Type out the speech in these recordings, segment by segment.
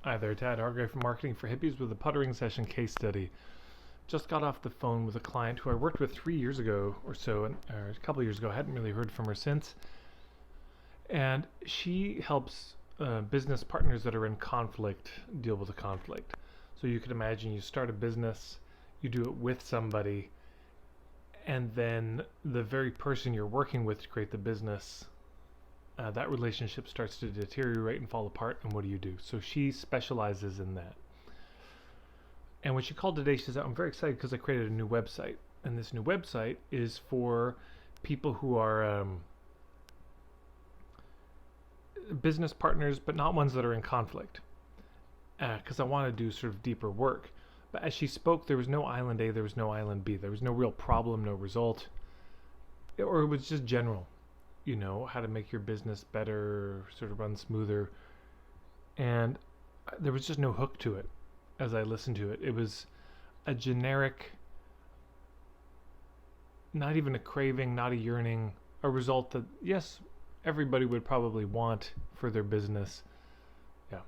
Hi there, Tad Hargrave from Marketing for Hippies with a puttering session case study. Just got off the phone with a client who I worked with 3 years ago or so, or a couple of years ago. I hadn't really heard from her since. And she helps business partners that are in conflict deal with a conflict. So you could imagine you start a business, you do it with somebody, and then the very person you're working with to create the business, that relationship starts to deteriorate and fall apart, and what do you do? So she specializes in that. And when she called today, she said, I'm very excited because I created a new website. And this new website is for people who are business partners, but not ones that are in conflict. Because I want to do sort of deeper work. But as she spoke, there was no island A, there was no island B. There was no real problem, no result. Or it was just general. You know, how to make your business better, sort of run smoother. And there was just no hook to it as I listened to it. It was a generic, not even a craving, not a yearning, a result that, yes, everybody would probably want for their business. Yeah.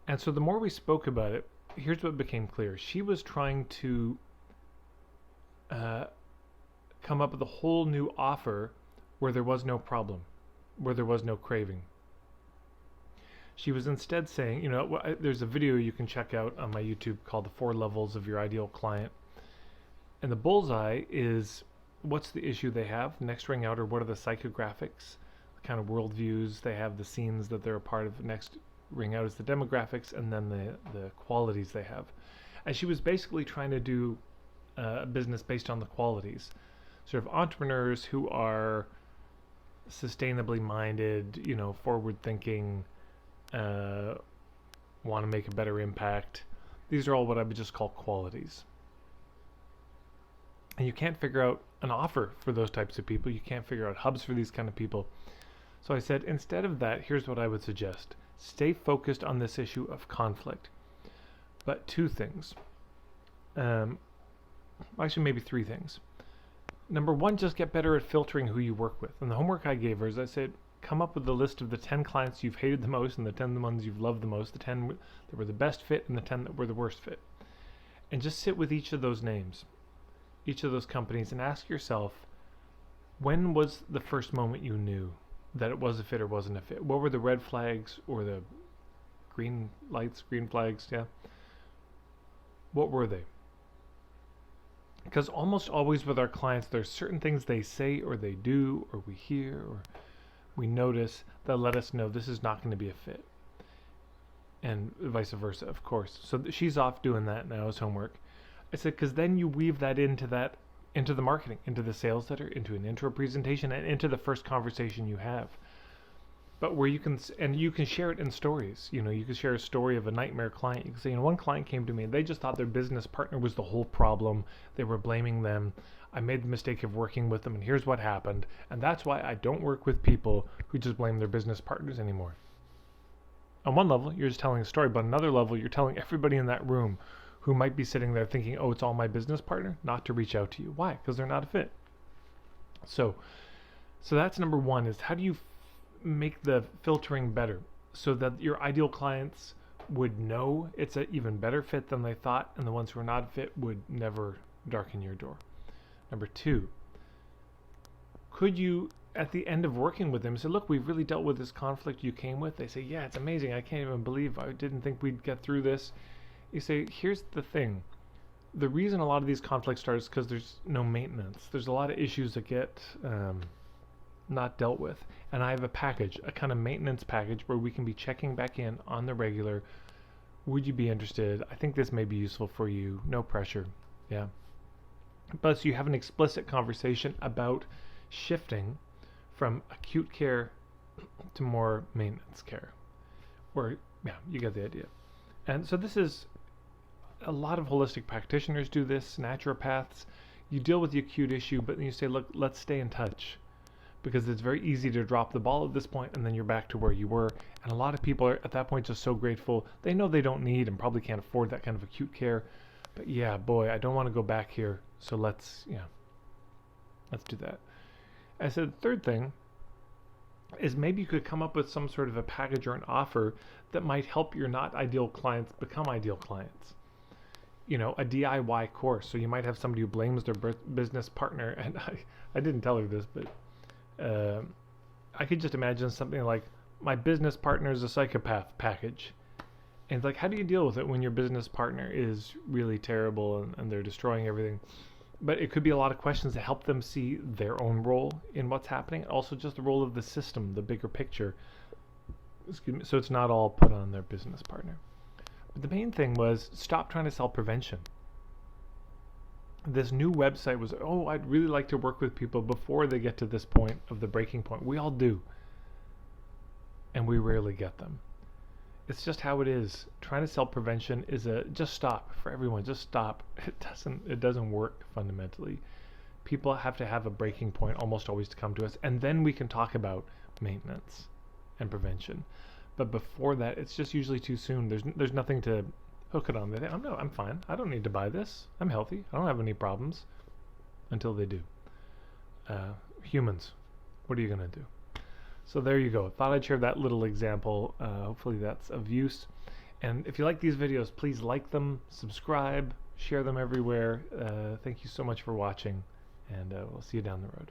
And so the more we spoke about it, here's what became clear. She was trying to come up with a whole new offer where there was no problem, where there was no craving. She was instead saying, there's a video you can check out on my YouTube called The 4 Levels of Your Ideal Client. And the bullseye is what's the issue they have. Next ring out, or what are the psychographics, the kind of worldviews they have, the scenes that they're a part of. Next ring out is the demographics, and then the qualities they have. And she was basically trying to do a business based on the qualities. Sort of entrepreneurs who are sustainably minded, forward thinking, want to make a better impact. These are all what I would just call qualities. And you can't figure out an offer for those types of people. You can't figure out hubs for these kind of people. So I said, instead of that, here's what I would suggest. Stay focused on this issue of conflict. But 2 things. Actually, maybe 3 things. Number 1, just get better at filtering who you work with. And the homework I gave her is I said, come up with a list of the 10 clients you've hated the most and the 10 ones you've loved the most, the 10 that were the best fit and the 10 that were the worst fit. And just sit with each of those names, each of those companies, and ask yourself, when was the first moment you knew that it was a fit or wasn't a fit? What were the red flags or the green lights, green flags? Yeah. What were they? Because almost always with our clients, there's certain things they say or they do or we hear or we notice that let us know this is not going to be a fit. And vice versa, of course. So she's off doing that now as homework. I said, because then you weave that into the marketing, into the sales letter, into an intro presentation, and into the first conversation you have. But where you can share it in stories. You can share a story of a nightmare client. You can say, one client came to me and they just thought their business partner was the whole problem. They were blaming them. I made the mistake of working with them, and here's what happened. And that's why I don't work with people who just blame their business partners anymore. On one level, you're just telling a story, but on another level, you're telling everybody in that room who might be sitting there thinking, oh, it's all my business partner, not to reach out to you. Why? Because they're not a fit. So that's number 1, is how do you make the filtering better so that your ideal clients would know it's an even better fit than they thought, and the ones who are not a fit would never darken your door. Number 2, could you, at the end of working with them, say, look, we've really dealt with this conflict you came with. They say, yeah, it's amazing. I can't even believe I didn't think we'd get through this. You say, here's the thing. The reason a lot of these conflicts start is because there's no maintenance. There's a lot of issues that get not dealt with. And I have a package, a kind of maintenance package where we can be checking back in on the regular. Would you be interested? I think this may be useful for you. No pressure. Yeah. But so you have an explicit conversation about shifting from acute care to more maintenance care. Or, yeah, you get the idea. And so this is, a lot of holistic practitioners do this, naturopaths. You deal with the acute issue, but then you say, look, let's stay in touch. Because it's very easy to drop the ball at this point, and then you're back to where you were. And a lot of people are at that point just so grateful. They know they don't need and probably can't afford that kind of acute care. But yeah, boy, I don't want to go back here. So let's do that. I said the third thing is maybe you could come up with some sort of a package or an offer that might help your not ideal clients become ideal clients. You know, a DIY course. So you might have somebody who blames their business partner, and I didn't tell her this, but I could just imagine something like, my business partner is a psychopath package. And it's like, how do you deal with it when your business partner is really terrible and they're destroying everything? But it could be a lot of questions to help them see their own role in what's happening. Also just the role of the system, the bigger picture. Excuse me, so it's not all put on their business partner. But the main thing was, stop trying to sell prevention. This new website was, oh, I'd really like to work with people before they get to this point of the breaking point. We all do. And we rarely get them. It's just how it is. Trying to sell prevention is just stop for everyone. Just stop. It doesn't work fundamentally. People have to have a breaking point almost always to come to us, and then we can talk about maintenance and prevention. But before that, it's just usually too soon. There's nothing to hook it on. They think, oh no, I'm fine. I don't need to buy this. I'm healthy. I don't have any problems. Until they do. Humans, what are you gonna do? So there you go. Thought I'd share that little example. Hopefully that's of use. And if you like these videos, please like them, subscribe, share them everywhere. Thank you so much for watching, and we'll see you down the road.